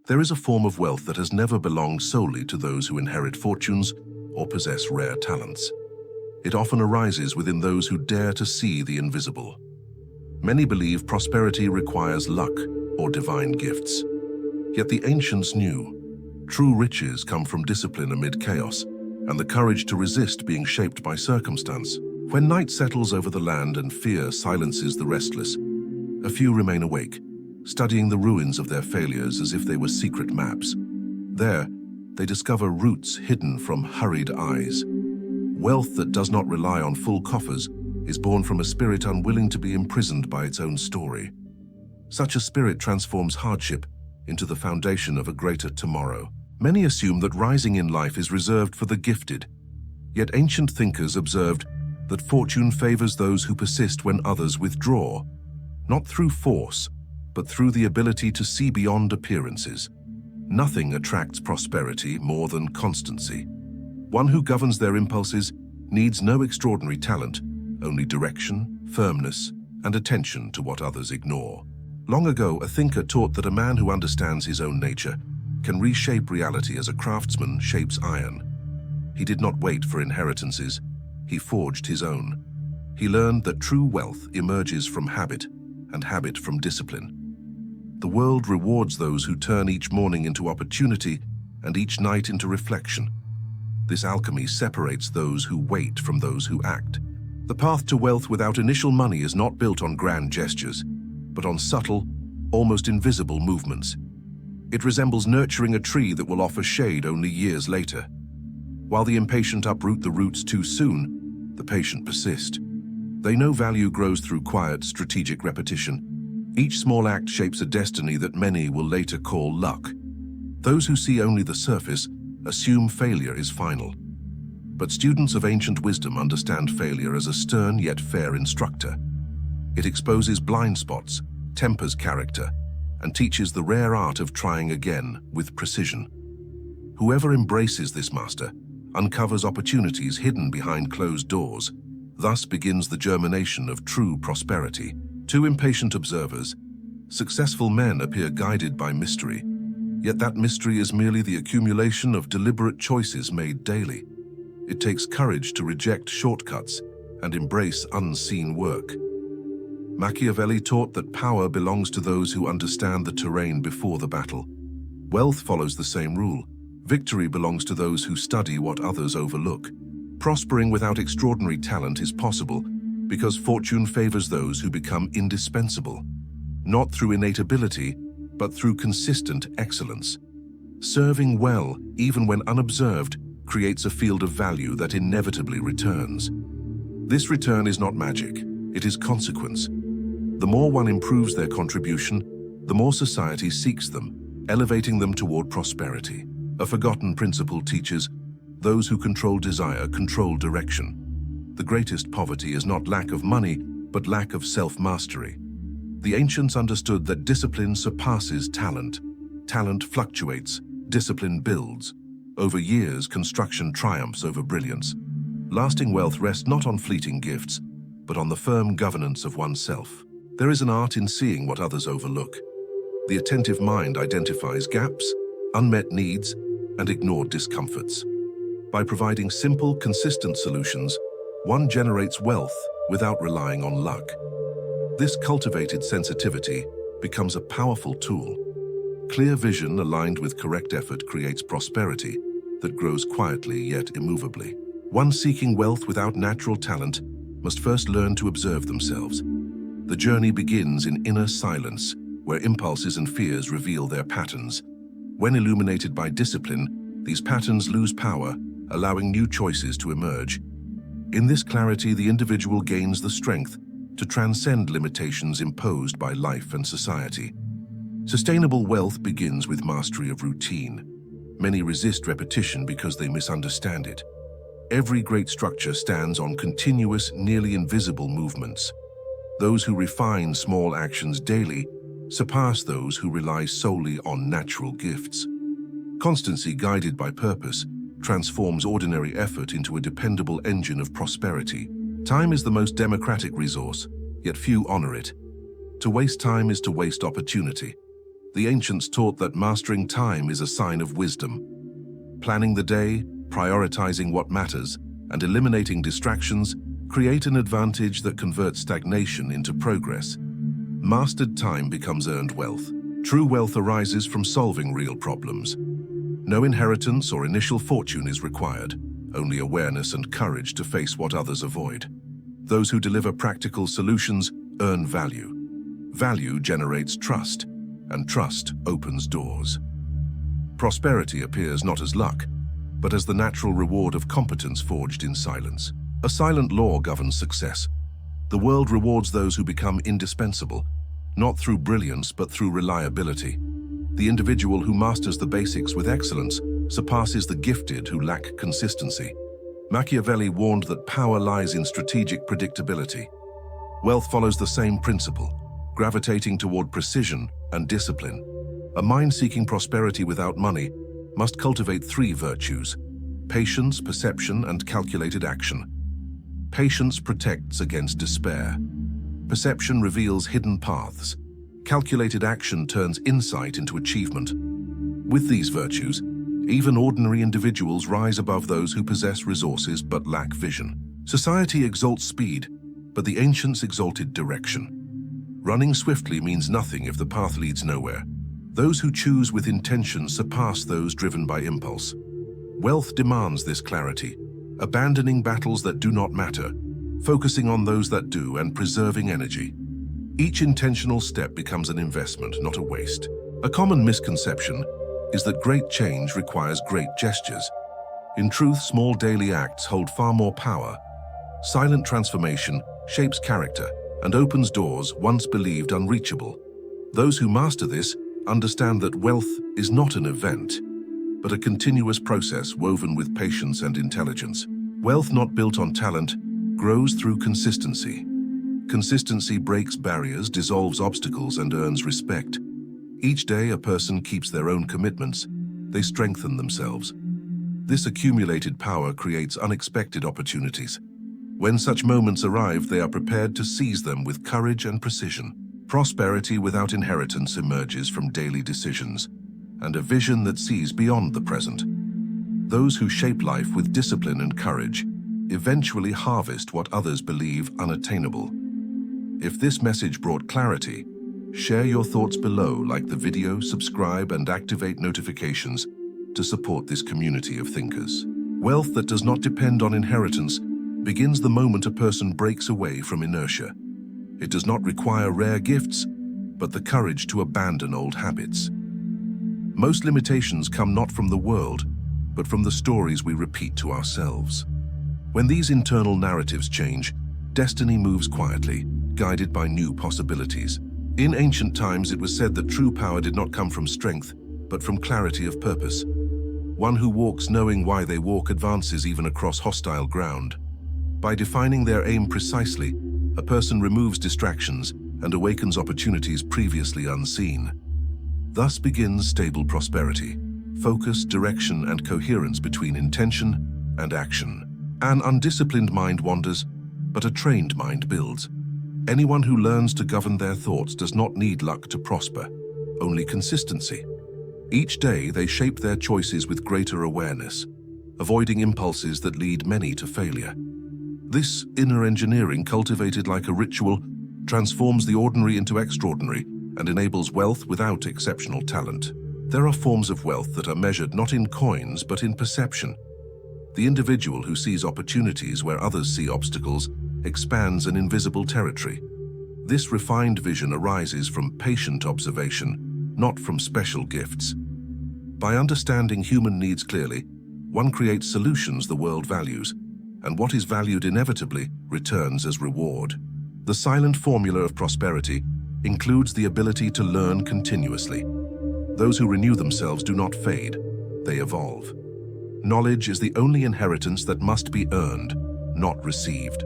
There is a form of wealth that has never belonged solely to those who inherit fortunes or possess rare talents. It often arises within those who dare to see the invisible. Many believe prosperity requires luck or divine gifts. Yet the ancients knew true riches come from discipline amid chaos and the courage to resist being shaped by circumstance. When night settles over the land and fear silences the restless, a few remain awake, studying the ruins of their failures as if they were secret maps. There, they discover roots hidden from hurried eyes. Wealth that does not rely on full coffers is born from a spirit unwilling to be imprisoned by its own story. Such a spirit transforms hardship into the foundation of a greater tomorrow. Many assume that rising in life is reserved for the gifted, yet ancient thinkers observed that fortune favors those who persist when others withdraw, not through force, but through the ability to see beyond appearances. Nothing attracts prosperity more than constancy. One who governs their impulses needs no extraordinary talent, only direction, firmness, and attention to what others ignore. Long ago, a thinker taught that a man who understands his own nature can reshape reality as a craftsman shapes iron. He did not wait for inheritances, he forged his own. He learned that true wealth emerges from habit, and habit from discipline. The world rewards those who turn each morning into opportunity and each night into reflection. This alchemy separates those who wait from those who act. The path to wealth without initial money is not built on grand gestures, but on subtle, almost invisible movements. It resembles nurturing a tree that will offer shade only years later. While the impatient uproot the roots too soon, the patient persist. They know value grows through quiet, strategic repetition. Each small act shapes a destiny that many will later call luck. Those who see only the surface assume failure is final. But students of ancient wisdom understand failure as a stern yet fair instructor. It exposes blind spots, tempers character, and teaches the rare art of trying again with precision. Whoever embraces this master uncovers opportunities hidden behind closed doors. Thus begins the germination of true prosperity. To impatient observers, successful men appear guided by mystery, yet that mystery is merely the accumulation of deliberate choices made daily. It takes courage to reject shortcuts and embrace unseen work. Machiavelli taught that power belongs to those who understand the terrain before the battle. Wealth follows the same rule. Victory belongs to those who study what others overlook. Prospering without extraordinary talent is possible because fortune favors those who become indispensable, not through innate ability, but through consistent excellence. Serving well, even when unobserved, creates a field of value that inevitably returns. This return is not magic, it is consequence. The more one improves their contribution, the more society seeks them, elevating them toward prosperity. A forgotten principle teaches, those who control desire control direction. The greatest poverty is not lack of money, but lack of self-mastery. The ancients understood that discipline surpasses talent. Talent fluctuates, discipline builds. Over years, construction triumphs over brilliance. Lasting wealth rests not on fleeting gifts, but on the firm governance of oneself. There is an art in seeing what others overlook. The attentive mind identifies gaps, unmet needs, and ignored discomforts. By providing simple, consistent solutions, one generates wealth without relying on luck. This cultivated sensitivity becomes a powerful tool. Clear vision aligned with correct effort creates prosperity that grows quietly yet immovably. One seeking wealth without natural talent must first learn to observe themselves. The journey begins in inner silence, where impulses and fears reveal their patterns. When illuminated by discipline, these patterns lose power, allowing new choices to emerge. In this clarity, the individual gains the strength to transcend limitations imposed by life and society. Sustainable wealth begins with mastery of routine. Many resist repetition because they misunderstand it. Every great structure stands on continuous, nearly invisible movements. Those who refine small actions daily surpass those who rely solely on natural gifts. Constancy guided by purpose transforms ordinary effort into a dependable engine of prosperity. Time is the most democratic resource, yet few honor it. To waste time is to waste opportunity. The ancients taught that mastering time is a sign of wisdom. Planning the day, prioritizing what matters, and eliminating distractions create an advantage that converts stagnation into progress. Mastered time becomes earned wealth. True wealth arises from solving real problems. No inheritance or initial fortune is required, only awareness and courage to face what others avoid. Those who deliver practical solutions earn value. Value generates trust, and trust opens doors. Prosperity appears not as luck, but as the natural reward of competence forged in silence. A silent law governs success. The world rewards those who become indispensable, not through brilliance but through reliability. The individual who masters the basics with excellence surpasses the gifted who lack consistency. Machiavelli warned that power lies in strategic predictability. Wealth follows the same principle, gravitating toward precision and discipline. A mind seeking prosperity without money must cultivate three virtues: patience, perception, and calculated action. Patience protects against despair. Perception reveals hidden paths. Calculated action turns insight into achievement. With these virtues, even ordinary individuals rise above those who possess resources but lack vision. Society exalts speed, but the ancients exalted direction. Running swiftly means nothing if the path leads nowhere. Those who choose with intention surpass those driven by impulse. Wealth demands this clarity, abandoning battles that do not matter, focusing on those that do, and preserving energy. Each intentional step becomes an investment, not a waste. A common misconception is that great change requires great gestures. In truth, small daily acts hold far more power. Silent transformation shapes character and opens doors once believed unreachable. Those who master this understand that wealth is not an event, but a continuous process woven with patience and intelligence. Wealth not built on talent grows through consistency. Consistency breaks barriers, dissolves obstacles, and earns respect. Each day a person keeps their own commitments, they strengthen themselves. This accumulated power creates unexpected opportunities. When such moments arrive, they are prepared to seize them with courage and precision. Prosperity without inheritance emerges from daily decisions, and a vision that sees beyond the present. Those who shape life with discipline and courage eventually harvest what others believe unattainable. If this message brought clarity, share your thoughts below, like the video, subscribe, and activate notifications to support this community of thinkers. Wealth that does not depend on inheritance begins the moment a person breaks away from inertia. It does not require rare gifts, but the courage to abandon old habits. Most limitations come not from the world, but from the stories we repeat to ourselves. When these internal narratives change, destiny moves quietly, guided by new possibilities. In ancient times, it was said that true power did not come from strength, but from clarity of purpose. One who walks knowing why they walk advances even across hostile ground. By defining their aim precisely, a person removes distractions and awakens opportunities previously unseen. Thus begins stable prosperity, focus, direction, and coherence between intention and action. An undisciplined mind wanders, but a trained mind builds. Anyone who learns to govern their thoughts does not need luck to prosper, only consistency. Each day they shape their choices with greater awareness, avoiding impulses that lead many to failure. This inner engineering, cultivated like a ritual, transforms the ordinary into extraordinary and enables wealth without exceptional talent. There are forms of wealth that are measured not in coins but in perception. The individual who sees opportunities where others see obstacles expands an invisible territory. This refined vision arises from patient observation, not from special gifts. By understanding human needs clearly, one creates solutions the world values, and what is valued inevitably returns as reward. The silent formula of prosperity includes the ability to learn continuously. Those who renew themselves do not fade, they evolve. Knowledge is the only inheritance that must be earned, not received.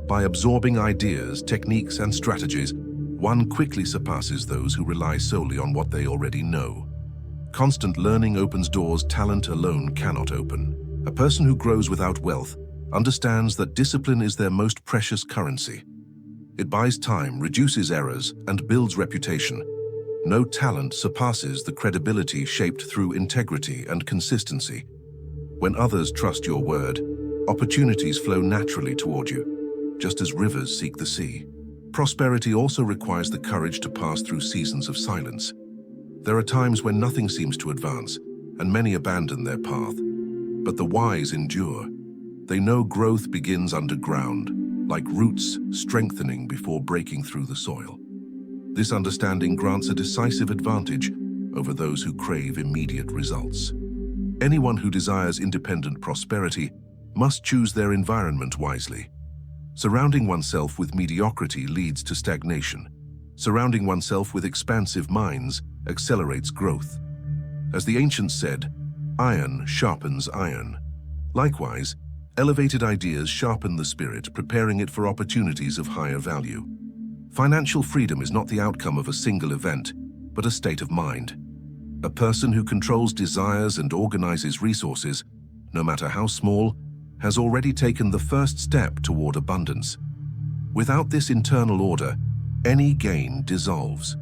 By absorbing ideas, techniques, and strategies, one quickly surpasses those who rely solely on what they already know. Constant learning opens doors talent alone cannot open. A person who grows without wealth understands that discipline is their most precious currency. It buys time, reduces errors, and builds reputation. No talent surpasses the credibility shaped through integrity and consistency. When others trust your word, opportunities flow naturally toward you, just as rivers seek the sea. Prosperity also requires the courage to pass through seasons of silence. There are times when nothing seems to advance, and many abandon their path. But the wise endure. They know growth begins underground, like roots strengthening before breaking through the soil. This understanding grants a decisive advantage over those who crave immediate results. Anyone who desires independent prosperity must choose their environment wisely. Surrounding oneself with mediocrity leads to stagnation. Surrounding oneself with expansive minds accelerates growth. As the ancients said, iron sharpens iron. Likewise, elevated ideas sharpen the spirit, preparing it for opportunities of higher value. Financial freedom is not the outcome of a single event, but a state of mind. A person who controls desires and organizes resources, no matter how small, has already taken the first step toward abundance. Without this internal order, any gain dissolves.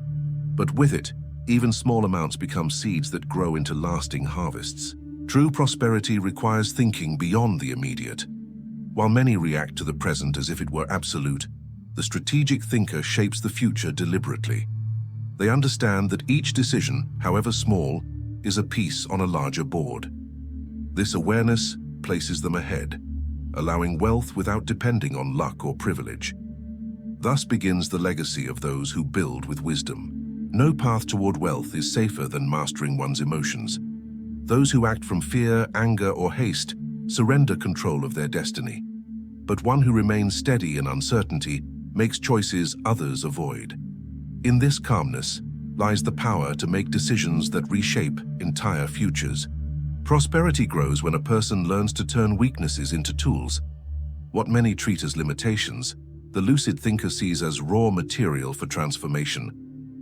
But with it, even small amounts become seeds that grow into lasting harvests. True prosperity requires thinking beyond the immediate. While many react to the present as if it were absolute, the strategic thinker shapes the future deliberately. They understand that each decision, however small, is a piece on a larger board. This awareness places them ahead, allowing wealth without depending on luck or privilege. Thus begins the legacy of those who build with wisdom. No path toward wealth is safer than mastering one's emotions. Those who act from fear, anger, or haste surrender control of their destiny. But one who remains steady in uncertainty makes choices others avoid. In this calmness lies the power to make decisions that reshape entire futures. Prosperity grows when a person learns to turn weaknesses into tools. What many treat as limitations, the lucid thinker sees as raw material for transformation.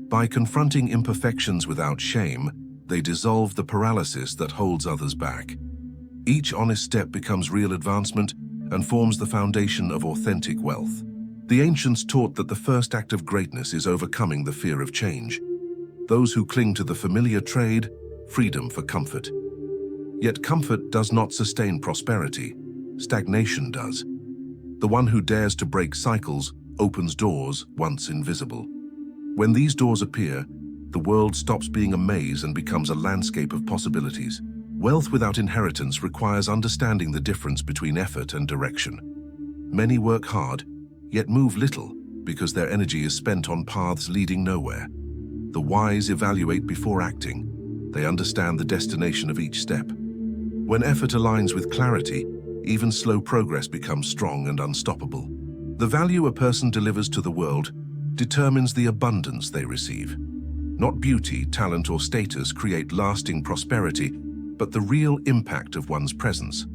By confronting imperfections without shame, they dissolve the paralysis that holds others back. Each honest step becomes real advancement and forms the foundation of authentic wealth. The ancients taught that the first act of greatness is overcoming the fear of change. Those who cling to the familiar trade freedom for comfort. Yet comfort does not sustain prosperity. Stagnation does. The one who dares to break cycles opens doors once invisible. When these doors appear, the world stops being a maze and becomes a landscape of possibilities. Wealth without inheritance requires understanding the difference between effort and direction. Many work hard, yet move little because their energy is spent on paths leading nowhere. The wise evaluate before acting. They understand the destination of each step. When effort aligns with clarity, even slow progress becomes strong and unstoppable. The value a person delivers to the world determines the abundance they receive. Not beauty, talent, or status create lasting prosperity, but the real impact of one's presence.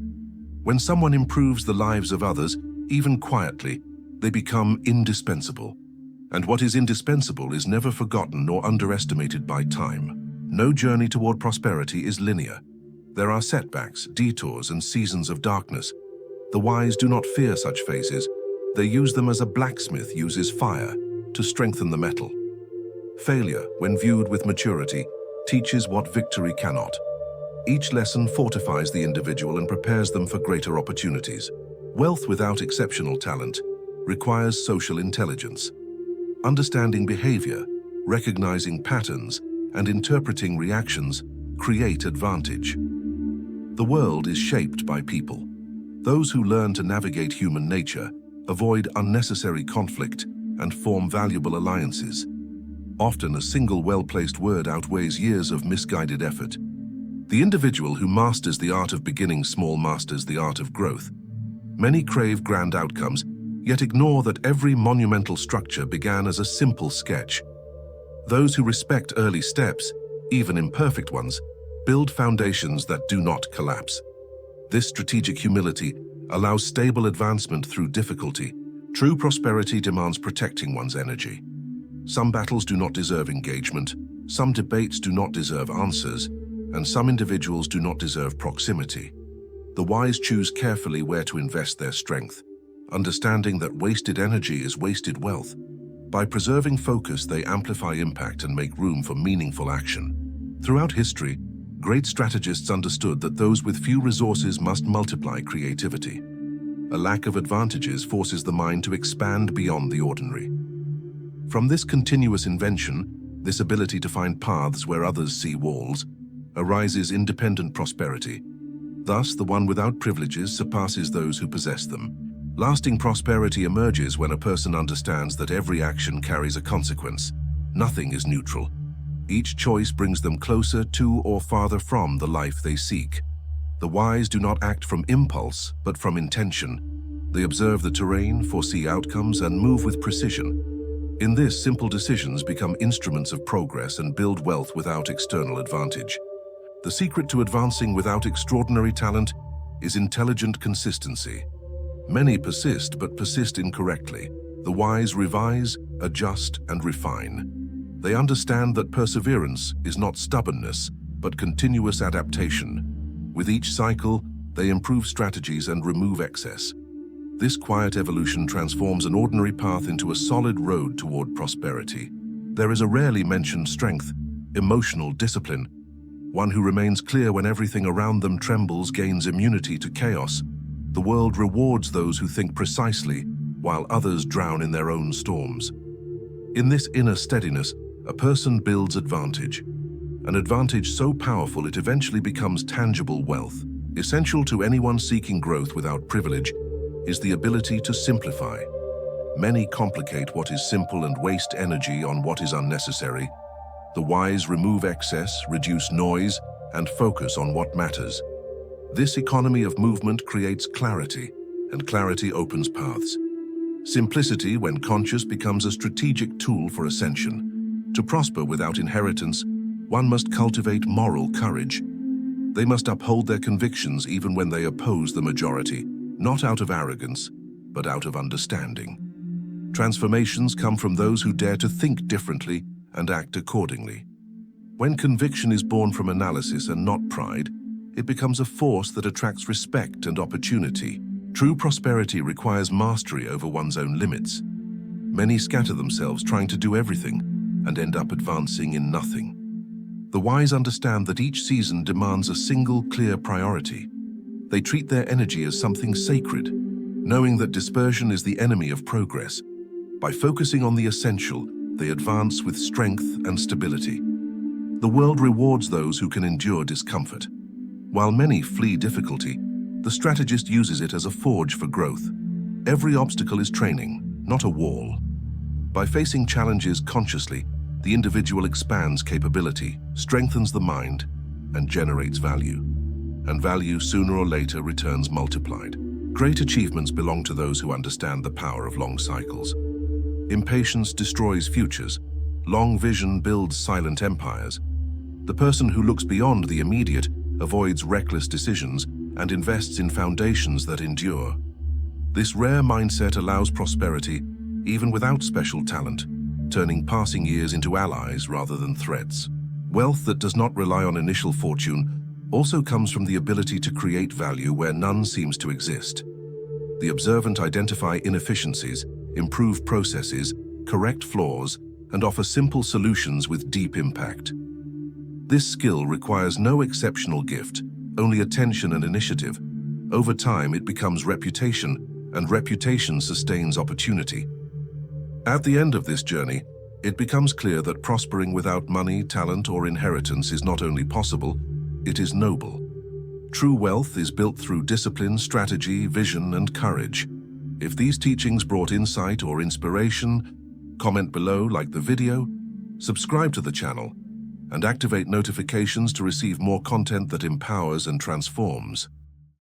When someone improves the lives of others, even quietly, they become indispensable. And what is indispensable is never forgotten nor underestimated by time. No journey toward prosperity is linear. There are setbacks, detours, and seasons of darkness. The wise do not fear such phases. They use them as a blacksmith uses fire to strengthen the metal. Failure, when viewed with maturity, teaches what victory cannot. Each lesson fortifies the individual and prepares them for greater opportunities. Wealth without exceptional talent requires social intelligence. Understanding behavior, recognizing patterns, and interpreting reactions create advantage. The world is shaped by people. Those who learn to navigate human nature avoid unnecessary conflict and form valuable alliances. Often a single well-placed word outweighs years of misguided effort. The individual who masters the art of beginning small masters the art of growth. Many crave grand outcomes, yet ignore that every monumental structure began as a simple sketch. Those who respect early steps, even imperfect ones, build foundations that do not collapse. This strategic humility allows stable advancement through difficulty. True prosperity demands protecting one's energy. Some battles do not deserve engagement, some debates do not deserve answers, and some individuals do not deserve proximity. The wise choose carefully where to invest their strength, understanding that wasted energy is wasted wealth. By preserving focus, they amplify impact and make room for meaningful action. Throughout history, great strategists understood that those with few resources must multiply creativity. A lack of advantages forces the mind to expand beyond the ordinary. From this continuous invention, this ability to find paths where others see walls, arises independent prosperity. Thus, the one without privileges surpasses those who possess them. Lasting prosperity emerges when a person understands that every action carries a consequence. Nothing is neutral. Each choice brings them closer to or farther from the life they seek. The wise do not act from impulse, but from intention. They observe the terrain, foresee outcomes, and move with precision. In this, simple decisions become instruments of progress and build wealth without external advantage. The secret to advancing without extraordinary talent is intelligent consistency. Many persist, but persist incorrectly. The wise revise, adjust, and refine. They understand that perseverance is not stubbornness, but continuous adaptation. With each cycle, they improve strategies and remove excess. This quiet evolution transforms an ordinary path into a solid road toward prosperity. There is a rarely mentioned strength, emotional discipline. One who remains clear when everything around them trembles gains immunity to chaos. The world rewards those who think precisely, while others drown in their own storms. In this inner steadiness, a person builds advantage. An advantage so powerful it eventually becomes tangible wealth. Essential to anyone seeking growth without privilege is the ability to simplify. Many complicate what is simple and waste energy on what is unnecessary. The wise remove excess, reduce noise, and focus on what matters. This economy of movement creates clarity, and clarity opens paths. Simplicity, when conscious, becomes a strategic tool for ascension. To prosper without inheritance, one must cultivate moral courage. They must uphold their convictions even when they oppose the majority, not out of arrogance, but out of understanding. Transformations come from those who dare to think differently and act accordingly. When conviction is born from analysis and not pride, it becomes a force that attracts respect and opportunity. True prosperity requires mastery over one's own limits. Many scatter themselves trying to do everything and end up advancing in nothing. The wise understand that each season demands a single, clear priority. They treat their energy as something sacred, knowing that dispersion is the enemy of progress. By focusing on the essential, they advance with strength and stability. The world rewards those who can endure discomfort. While many flee difficulty, the strategist uses it as a forge for growth. Every obstacle is training, not a wall. By facing challenges consciously, the individual expands capability, strengthens the mind, and generates value. And value, sooner or later, returns multiplied. Great achievements belong to those who understand the power of long cycles. Impatience destroys futures. Long vision builds silent empires. The person who looks beyond the immediate avoids reckless decisions and invests in foundations that endure. This rare mindset allows prosperity even without special talent, turning passing years into allies rather than threats. Wealth that does not rely on initial fortune also comes from the ability to create value where none seems to exist. The observant identify inefficiencies, improve processes, correct flaws, and offer simple solutions with deep impact. This skill requires no exceptional gift, only attention and initiative. Over time, it becomes reputation, and reputation sustains opportunity. At the end of this journey, it becomes clear that prospering without money, talent, or inheritance is not only possible, it is noble. True wealth is built through discipline, strategy, vision, and courage. If these teachings brought insight or inspiration, comment below, like the video, subscribe to the channel, and activate notifications to receive more content that empowers and transforms.